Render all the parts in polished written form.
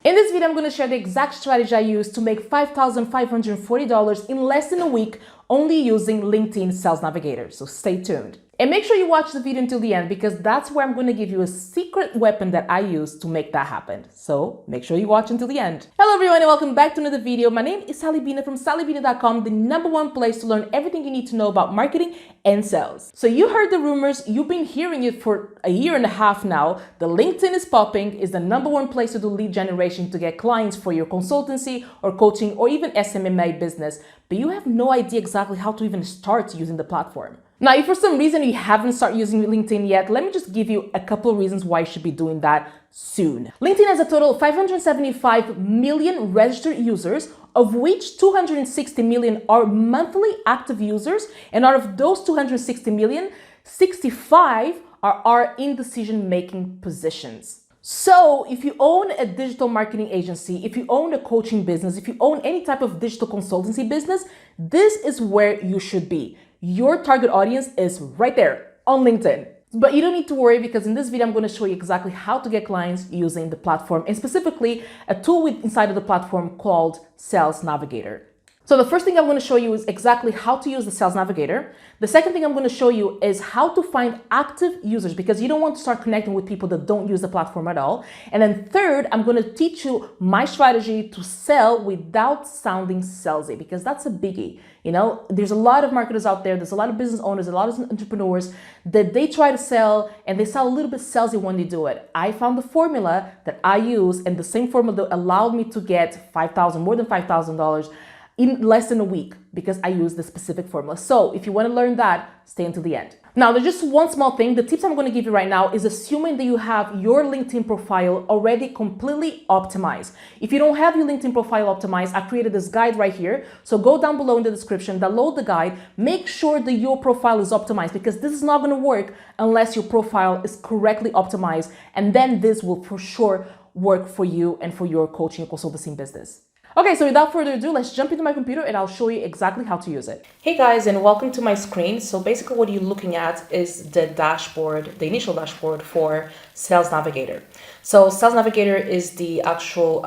In this video, I'm going to share the exact strategy I used to make $5,540 in less than a week only using LinkedIn Sales Navigator. So stay tuned. And make sure you watch the video until the end because that's where I'm going to give you a secret weapon that I use to make that happen. So make sure you watch until the end. Hello everyone and welcome back to another video. My name is Salibina from salibina.com, the #1 place to learn everything you need to know about marketing and sales. So you heard the rumors, you've been hearing it for a year and a half now. The LinkedIn is popping, is the #1 place to do lead generation to get clients for your consultancy or coaching or even SMMA business, but you have no idea exactly how to even start using the platform. Now, if for some reason you haven't started using LinkedIn yet, let me just give you a couple of reasons why you should be doing that soon. LinkedIn has a total of 575 million registered users, of which 260 million are monthly active users. And out of those 260 million, 65 are in decision-making positions. So if you own a digital marketing agency, if you own a coaching business, if you own any type of digital consultancy business, this is where you should be. Your target audience is right there on LinkedIn. But you don't need to worry because in this video, I'm going to show you exactly how to get clients using the platform and specifically a tool inside of the platform called Sales Navigator. So the first thing I'm going to show you is exactly how to use the Sales Navigator. The second thing I'm going to show you is how to find active users because you don't want to start connecting with people that don't use the platform at all. And then third, I'm going to teach you my strategy to sell without sounding salesy because that's a biggie. You know, there's a lot of marketers out there. There's a lot of business owners, a lot of entrepreneurs that they try to sell and they sound a little bit salesy when they do it. I found the formula that I use and the same formula that allowed me to get more than $5,000 in less than a week because I use the specific formula. So if you want to learn that, stay until the end. Now, there's just one small thing. The tips I'm going to give you right now is assuming that you have your LinkedIn profile already completely optimized. If you don't have your LinkedIn profile optimized, I created this guide right here. So go down below in the description, download the guide, make sure that your profile is optimized because this is not going to work unless your profile is correctly optimized. And then this will for sure work for you and for your coaching and consultancy business. Okay, so without further ado, let's jump into my computer and I'll show you exactly how to use it. Hey guys, and welcome to my screen. So basically what you're looking at is the dashboard, the initial dashboard for Sales Navigator. So Sales Navigator is the actual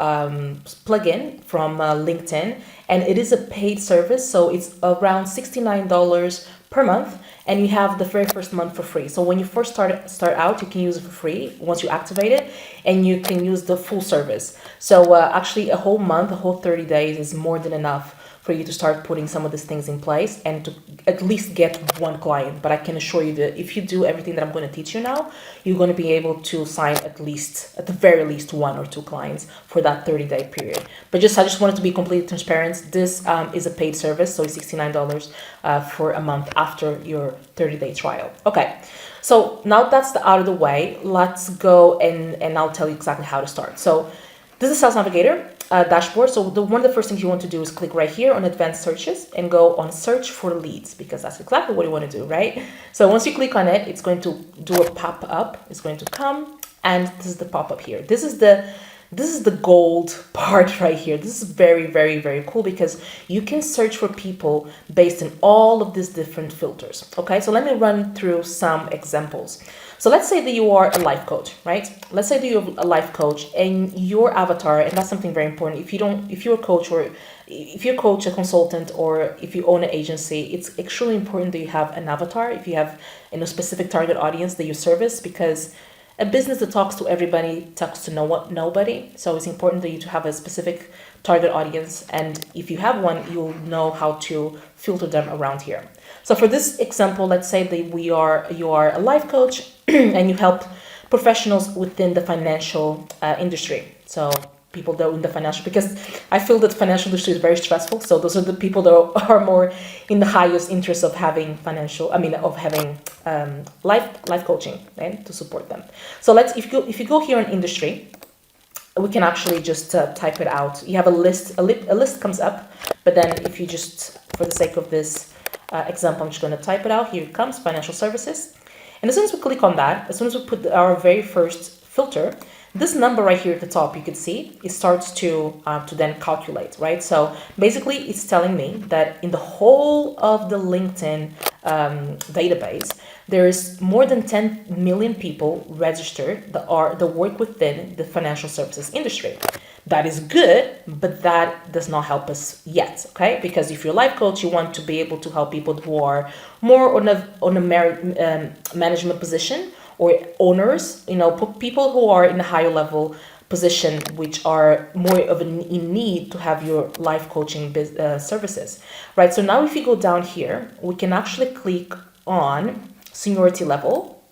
plugin from LinkedIn, and it is a paid service. So it's around $69 per month. And you have the very first month for free. So when you first start out, you can use it for free once you activate it, and you can use the full service. So actually a whole month, a whole 30 days is more than enough for you to start putting some of these things in place and to at least get one client. But I can assure you that if you do everything that I'm going to teach you now, you're going to be able to sign at the very least 1 or 2 clients for that 30-day period. But I just wanted to be completely transparent. This is a paid service, so it's $69 for a month after your 30-day trial. Okay, so now that's out of the way, let's go and I'll tell you exactly how to start. So this is Sales Navigator dashboard. So one of the first things you want to do is click right here on advanced searches and go on search for leads because that's exactly what you want to do, right? So once you click on it, it's going to do a pop-up. It's going to come and this is the pop-up here. This is the gold part right here. This is very, very, very cool because you can search for people based on all of these different filters. Okay, so let me run through some examples. So let's say that you are a life coach, right? Let's say that you're a life coach and your avatar, and that's something very important. If you're a coach or if you're a coach, a consultant, or if you own an agency, it's extremely important that you have an avatar. If you have a specific target audience that you service, because a business that talks to everybody talks to nobody. So it's important that you to have a specific target audience. And if you have one, you'll know how to filter them around here. So for this example, let's say that you are a life coach and you help professionals within the financial industry. So people that are in the financial, because I feel that the financial industry is very stressful. So those are the people that are more in the highest interest of having life coaching, right, to support them. So if you go here on industry, we can actually just type it out. You have a list comes up, but then if you just, for the sake of this example, I'm just going to type it out. Here it comes, financial services. And as soon as we click on that, as soon as we put our very first filter, this number right here at the top, you can see, it starts to then calculate, right? So basically, it's telling me that in the whole of the LinkedIn database, there is more than 10 million people registered that work within the financial services industry. That is good, but that does not help us yet, okay? Because if you're a life coach, you want to be able to help people who are more on a management position, or owners, people who are in a higher level position, which are more in need to have your life coaching services, right? So now if you go down here, we can actually click on seniority level.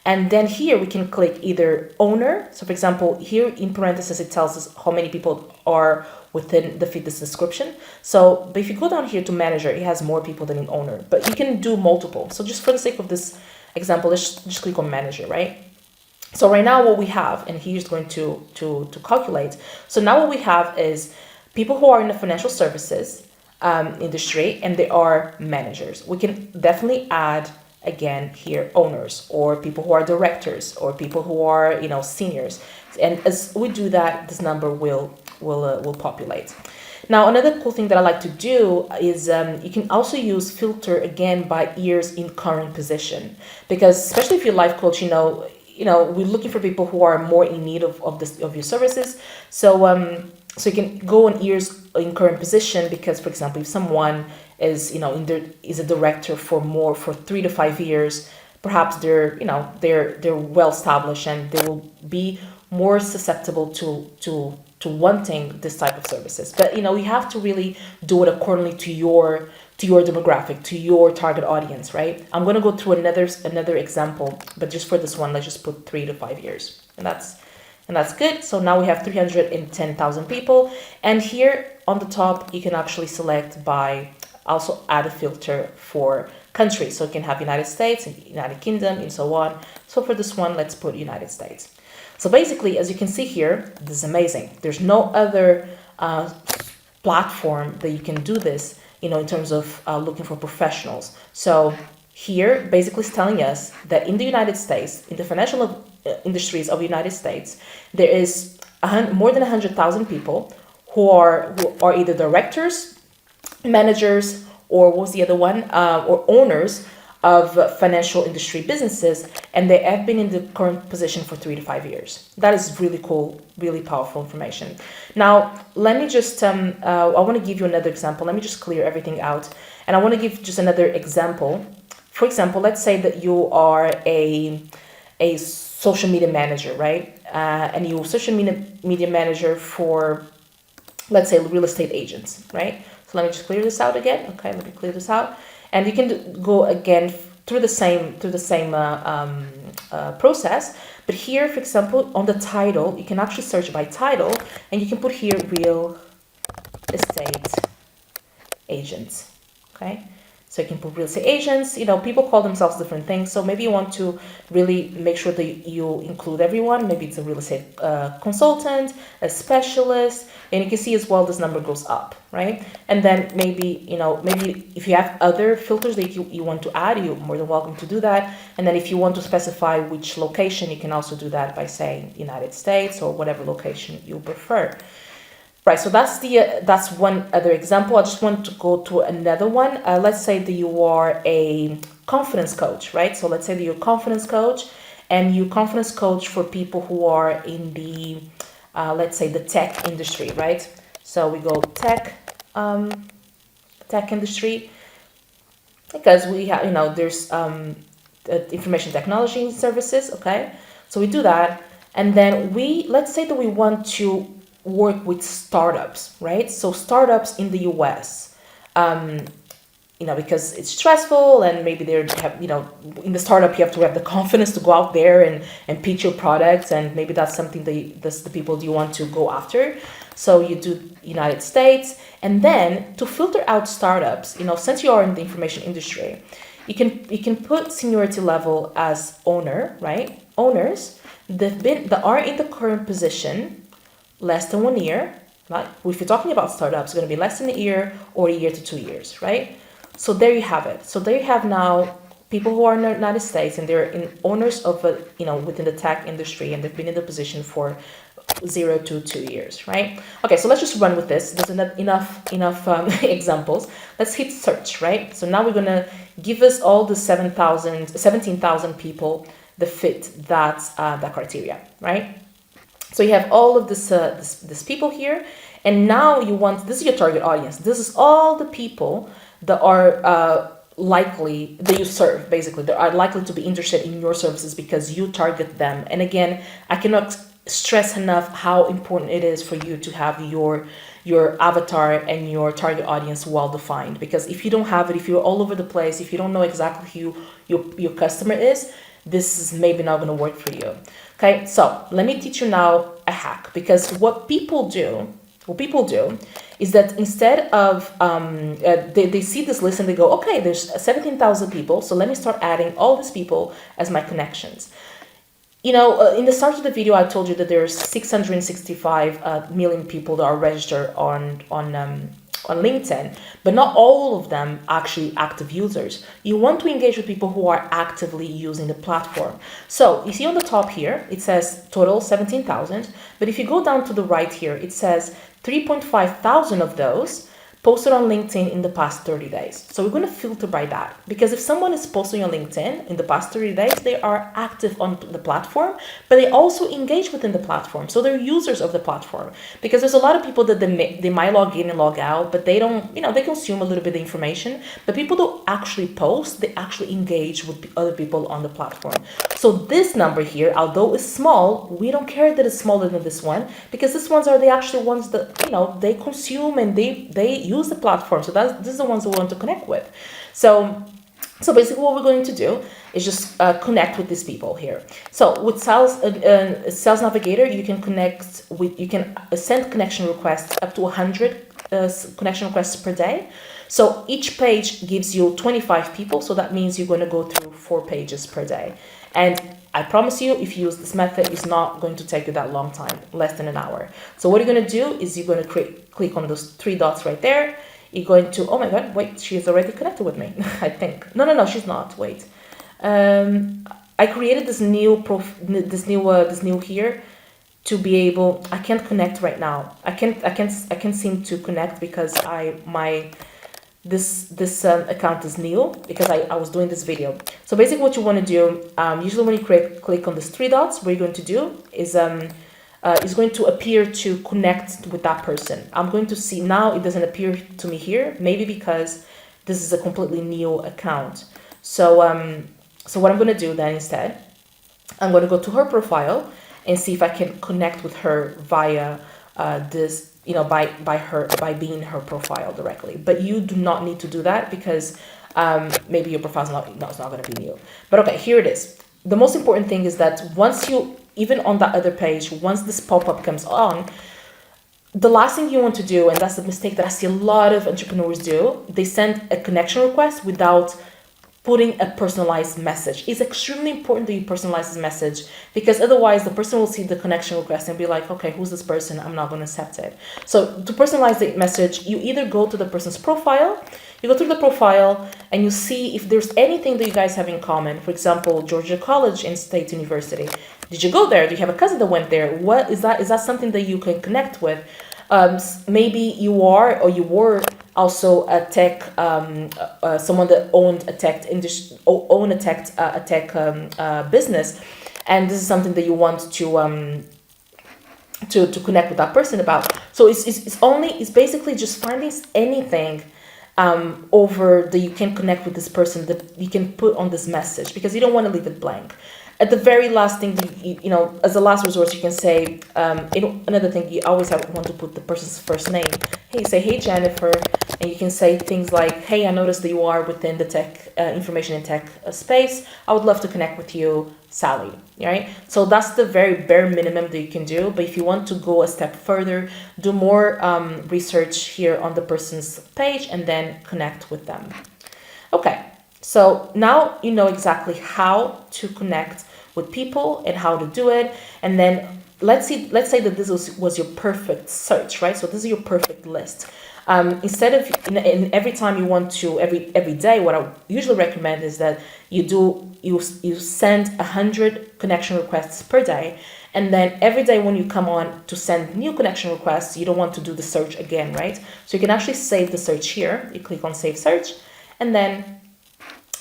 And then here we can click either owner. So for example, here in parentheses, it tells us how many people are within the fitness description. So, but if you go down here to manager, it has more people than an owner, but you can do multiple. So just for the sake of this example, let's just click on manager, right? So right now what we have, and here's going to calculate. So now what we have is people who are in the financial services industry, and they are managers. We can definitely add again here owners, or people who are directors, or people who are seniors, and as we do that, this number will populate. Now another cool thing that I like to do is you can also use filter again by years in current position, because especially if you're life coach, we're looking for people who are more in need of your services. So you can go on years in current position, because for example, if someone is is a director for 3 to 5 years, perhaps they're well established, and they will be more susceptible to wanting this type of services. But you have to really do it accordingly to your demographic, to your target audience, right? I'm going to go through another example, but just for this one, let's just put 3 to 5 years, and that's good. So now we have 310,000 people, and here on the top you can actually select by also add a filter for countries. So you can have United States and United Kingdom and so on. So for this one, let's put United States. So basically, as you can see here, this is amazing. There's no other platform that you can do this, in terms of looking for professionals. So here basically is telling us that in the United States, in the financial industries of the United States, there is more than 100,000 people who are either directors, managers, or what was the other one, or owners of financial industry businesses, and they have been in the current position for 3 to 5 years. That is really cool, really powerful information. Now, let me just, I want to give you another example. Let me just clear everything out. And I want to give just another example. For example, let's say that you are a social media manager, right? And you're social media manager for, let's say, real estate agents, right? So let me just clear this out again. Okay, let me clear this out. And you can go again through the same process. But here, for example, on the title, you can actually search by title, and you can put here real estate agents. Okay, so you can put real estate agents. People call themselves different things. So maybe you want to really make sure that you include everyone. Maybe it's a real estate consultant, a specialist, and you can see as well this number goes up, right? And then maybe if you have other filters that you want to add, you're more than welcome to do that. And then if you want to specify which location, you can also do that by saying United States or whatever location you prefer. Right, so that's one other example. I just want to go to another one. Let's say that you are a confidence coach, right? So let's say that you're a confidence coach, and you confidence coach for people who are in the, let's say, the tech industry, right? So we go tech industry, because we have, there's information technology services, okay? So we do that, and then let's say that we want to work with startups, right? So startups in the US, because it's stressful, and maybe they have, in the startup you have to have the confidence to go out there and pitch your products, and maybe that's something that's the people you want to go after. So you do United States, and then to filter out startups, since you are in the information industry, you can put seniority level as owner, right? Owners that are in the current position less than 1 year, right? If you're talking about startups, it's going to be less than a year or a year to 2 years, right? So there you have it. So there you have now people who are in the United States, and they're owners of within the tech industry, and they've been in the position for 0 to 2 years, right? Okay, so let's just run with this. There's enough examples. Let's hit search, right? So now we're going to give us all the 17,000 people that fit that criteria, right? So you have all of this people here, and now you want, this is your target audience. This is all the people that are likely, that you serve, basically. They are likely to be interested in your services because you target them. And again, I cannot stress enough how important it is for you to have your avatar and your target audience well defined, because if you don't have it, if you're all over the place, if you don't know exactly who your customer is, this is maybe not going to work for you. Okay, so let me teach you now a hack, because what people do is that instead of they see this list and they go, okay, there's 17,000 people, so let me start adding all these people as my connections. You know, in the start of the video, I told you that there's 665 million people that are registered on LinkedIn, but not all of them actually active users. You want to engage with people who are actively using the platform. So you see on the top here, it says total 17,000, but if you go down to the right here, it says 3.5 thousand of those posted on LinkedIn in the past 30 days. So we're going to filter by that, because if someone is posting on LinkedIn in the past 30 days, they are active on the platform, but they also engage within the platform. So they're users of the platform, because there's a lot of people that they might log in and log out, but they don't, you know, they consume a little bit of information, but people don't actually post, they actually engage with other people on the platform. So this number here, although it's small, we don't care that it's smaller than this one, because these ones are the actual ones that, you know, they consume and they use the platform. So this is the ones we want to connect with. So basically what we're going to do is just connect with these people here. So with Sales Navigator, you can connect with, you can send connection requests up to 100 connection requests per day. So each page gives you 25 people. So that means you're going to go through 4 pages per day. And I promise you, if you use this method, it's not going to take you that long time, less than an hour. So what you're going to do is you're going to click on those 3 dots right there. You're going to, oh my God, wait, she's already connected with me, I think. No, she's not, wait. I created this new here to be able, I can't connect right now. I can't seem to connect because this account is new, because I was doing this video. So basically what you want to do, usually when you click on these 3 dots, what you're going to do is going to appear to connect with that person. I'm going to see now, it doesn't appear to me here, maybe because this is a completely new account. So what I'm going to do then instead, I'm going to go to her profile and see if I can connect with her via this, you know, by being her profile directly. But you do not need to do that, because maybe your profile's it's not going to be new. But okay, here it is. The most important thing is that once you, even on that other page, once this pop-up comes on, the last thing you want to do, and that's the mistake that I see a lot of entrepreneurs do, they send a connection request without putting a personalized message. It's extremely important that you personalize this message, because otherwise the person will see the connection request and be like, okay, who's this person? I'm not going to accept it. So to personalize the message, you either go to the person's profile, you go through the profile and you see if there's anything that you guys have in common. For example, Georgia College and State University. Did you go there? Do you have a cousin that went there? What is that? Is that something that you can connect with? Maybe you are, or you were also a tech, someone that owned a tech industry, own a tech business, and this is something that you want to connect with that person about. So it's basically just finding anything over that you can connect with this person, that you can put on this message, because you don't want to leave it blank. At the very last thing, you know, as a last resort, you can say, another thing, you always want to put the person's first name. Hey, say, hey, Jennifer, and you can say things like, hey, I noticed that you are within the tech, information and tech space. I would love to connect with you, Sally, right? So that's the very bare minimum that you can do. But if you want to go a step further, do more research here on the person's page and then connect with them. Okay, so now you know exactly how to connect with people and how to do it. And then let's say that this was your perfect search, right? So this is your perfect list. Instead of in every time you want to, every day, what I usually recommend is that you send 100 connection requests per day, and then every day when you come on to send new connection requests, you don't want to do the search again, right? So you can actually save the search here. You click on save search, and then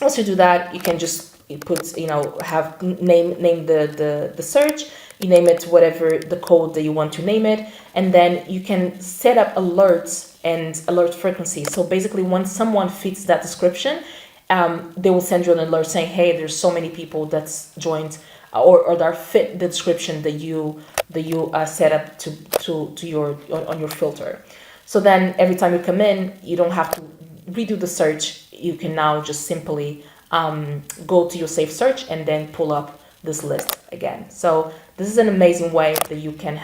once you do that, you can just put, you know, have name the search. you name it, whatever the code that you want to name it. And then you can set up alerts and alert frequency. So basically when someone fits that description, they will send you an alert saying, hey, there's so many people that's joined or that fit the description that you set up to your on your filter. So then every time you come in, you don't have to redo the search. You can now just simply go to your safe search and then pull up this list again. So this is an amazing way that you can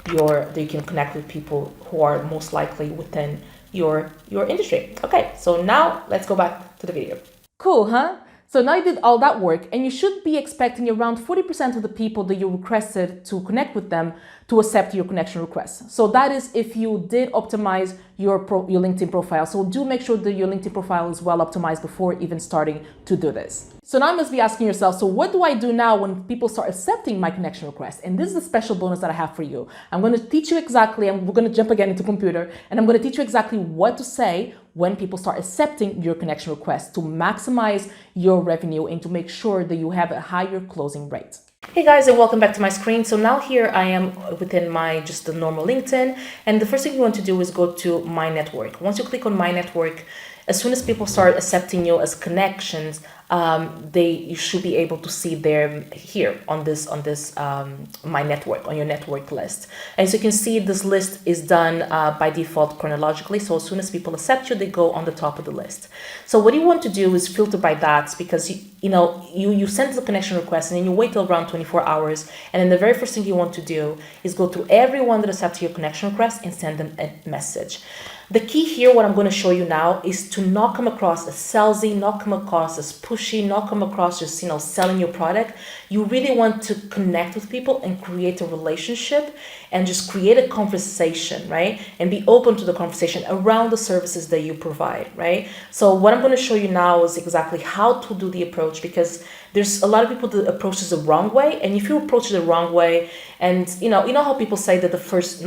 connect with people who are most likely within your industry. Okay, so now let's go back to the video. Cool, huh? So now you did all that work, and you should be expecting around 40% of the people that you requested to connect with them to accept your connection request. So that is if you did optimize your LinkedIn profile. So do make sure that your LinkedIn profile is well optimized before even starting to do this. So now you must be asking yourself, so what do I do now when people start accepting my connection request? And this is a special bonus that I have for you. I'm going to teach you exactly, and we're going to jump again into computer, and I'm going to teach you exactly what to say when people start accepting your connection request to maximize your revenue and to make sure that you have a higher closing rate. Hey guys, and welcome back to my screen. So now here I am within just the normal LinkedIn, and the first thing you want to do is go to My Network. Once you click on My Network, as soon as people start accepting you as connections, you should be able to see them here on this My Network, on your network list. As you can see, this list is done by default chronologically. So as soon as people accept you, they go on the top of the list. So what you want to do is filter by that, because you send the connection request and then you wait till around 24 hours. And then the very first thing you want to do is go through everyone that accepted your connection request and send them a message. The key here, what I'm going to show you now, is to not come across as salesy, not come across as pushy, not come across just, selling your product. You really want to connect with people and create a relationship and just create a conversation, right? And be open to the conversation around the services that you provide, right? So what I'm going to show you now is exactly how to do the approach, because there's a lot of people that approach this the wrong way. And if you approach it the wrong way, and you know how people say that the first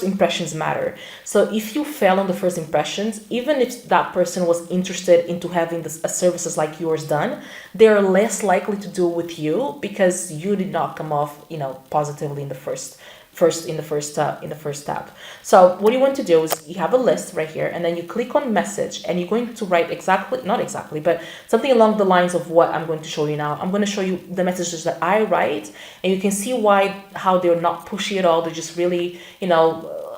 impressions matter. So if you fail on the first impressions, even if that person was interested into having services like yours done, they're less likely to do it with you because you did not come off, positively in the first tab. So what you want to do is you have a list right here, and then you click on message, and you're going to write not exactly, but something along the lines of what I'm going to show you now. I'm going to show you the messages that I write, and you can see how they're not pushy at all. They're just really,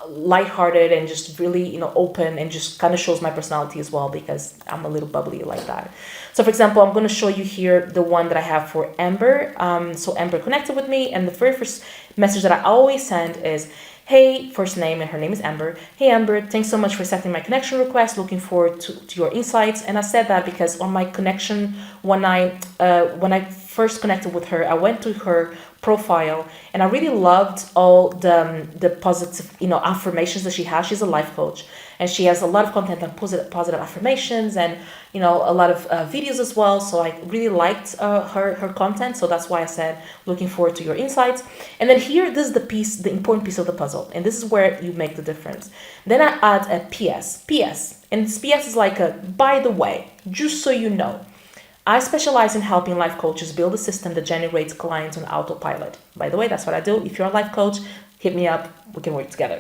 lighthearted and just really, open, and just kind of shows my personality as well, because I'm a little bubbly like that. So for example, I'm going to show you here the one that I have for Amber. So Amber connected with me, and the very first message that I always send is, hey, first name, and her name is Amber. Hey Amber, thanks so much for accepting my connection request. Looking forward to your insights. And I said that because on my connection, when I first connected with her, I went to her profile, and I really loved all the positive, affirmations that she has. She's a life coach, and she has a lot of content on positive affirmations, and a lot of videos as well. So I really liked her content. So that's why I said, looking forward to your insights. And then here, this is the important piece of the puzzle, and this is where you make the difference. Then I add a PS, and this PS is like a, by the way, just so you know, I specialize in helping life coaches build a system that generates clients on autopilot. By the way, that's what I do. If you're a life coach, hit me up. We can work together.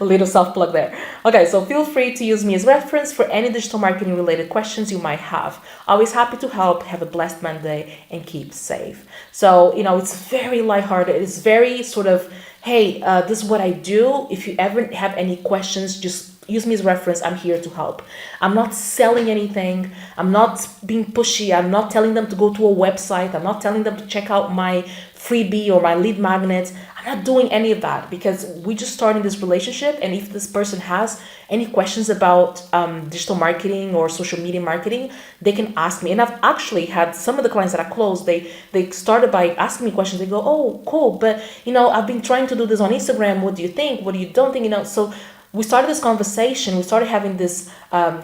A little self-plug there. Okay, so feel free to use me as reference for any digital marketing related questions you might have. Always happy to help. Have a blessed Monday and keep safe. So, it's very lighthearted. It's very sort of, hey, this is what I do. If you ever have any questions, just use me as reference. I'm here to help. I'm not selling anything. I'm not being pushy. I'm not telling them to go to a website. I'm not telling them to check out my freebie or my lead magnet. I'm not doing any of that, because we just started this relationship. And if this person has any questions about digital marketing or social media marketing, they can ask me. And I've actually had some of the clients that I closed, they started by asking me questions. They go, oh, cool. But, I've been trying to do this on Instagram. What do you think? What do you don't think? So we started this conversation, we started having this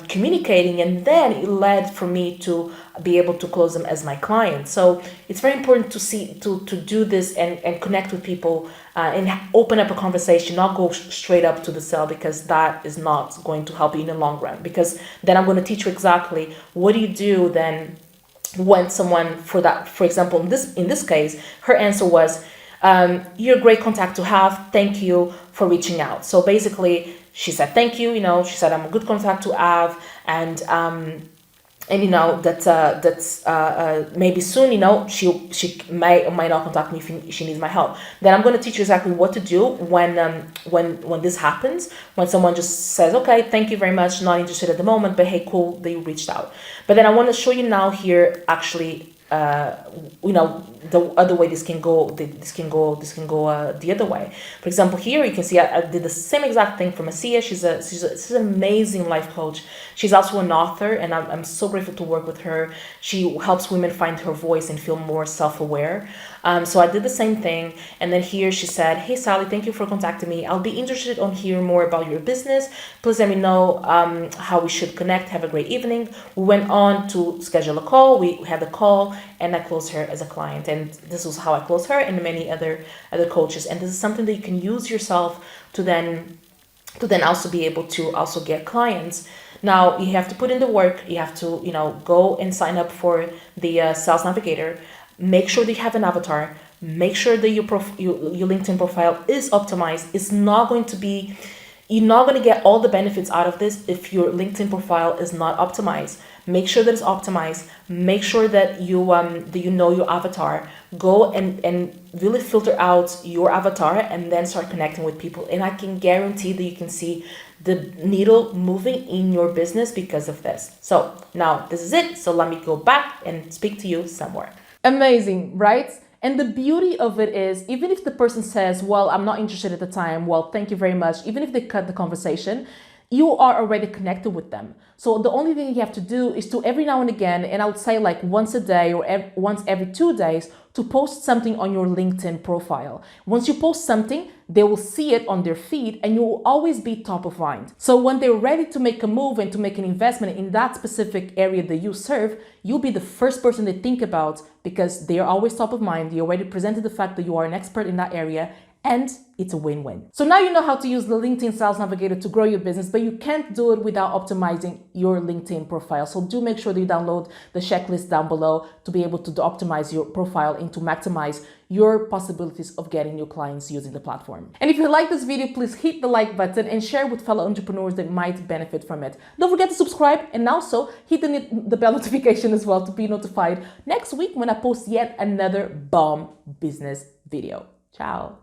communicating, and then it led for me to be able to close them as my client. So it's very important to do this and connect with people and open up a conversation, not go straight up to the sell, because that is not going to help you in the long run. Because then I'm going to teach you exactly what do you do then when someone, for example, in this case, her answer was, you're a great contact to have. Thank you for reaching out. So basically, she said thank you. She said I'm a good contact to have, and maybe soon, she may or might not contact me if she needs my help. Then I'm going to teach you exactly what to do when this happens, when someone just says, okay, thank you very much, not interested at the moment, but hey, cool that you reached out. But then I want to show you now here actually, the other way this can go the other way. For example, here you can see I did the same exact thing for Masia. She's an amazing life coach. She's also an author, and I'm so grateful to work with her. She helps women find her voice and feel more self-aware. So I did the same thing, and then here she said, hey Sally, thank you for contacting me. I'll be interested on hearing more about your business. Please let me know how we should connect. Have a great evening. We went on to schedule a call. We had a call, and I closed her as a client. And this was how I closed her and many other coaches. And this is something that you can use yourself to then also be able to also get clients. Now you have to put in the work. You have to go and sign up for the Sales Navigator. Make sure that you have an avatar. Make sure that your LinkedIn profile is optimized. You're not going to get all the benefits out of this if your LinkedIn profile is not optimized. Make sure that it's optimized. Make sure that you know your avatar. Go and really filter out your avatar and then start connecting with people. And I can guarantee that you can see the needle moving in your business because of this. So now this is it. So let me go back and speak to you some more. Amazing, right? And the beauty of it is, even if the person says, well, I'm not interested at the time, well, thank you very much. Even if they cut the conversation, you are already connected with them. So the only thing you have to do is to every now and again, and I would say like once a day or once every 2 days, to post something on your LinkedIn profile. Once you post something, they will see it on their feed and you will always be top of mind. So when they're ready to make a move and to make an investment in that specific area that you serve, you'll be the first person they think about because they are always top of mind. You already presented the fact that you are an expert in that area, and it's a win-win. So now you know how to use the LinkedIn Sales Navigator to grow your business, but you can't do it without optimizing your LinkedIn profile. So do make sure that you download the checklist down below to be able to optimize your profile and to maximize your possibilities of getting new clients using the platform. And if you like this video, please hit the like button and share with fellow entrepreneurs that might benefit from it. Don't forget to subscribe and also hit the bell notification as well to be notified next week when I post yet another bomb business video. Ciao.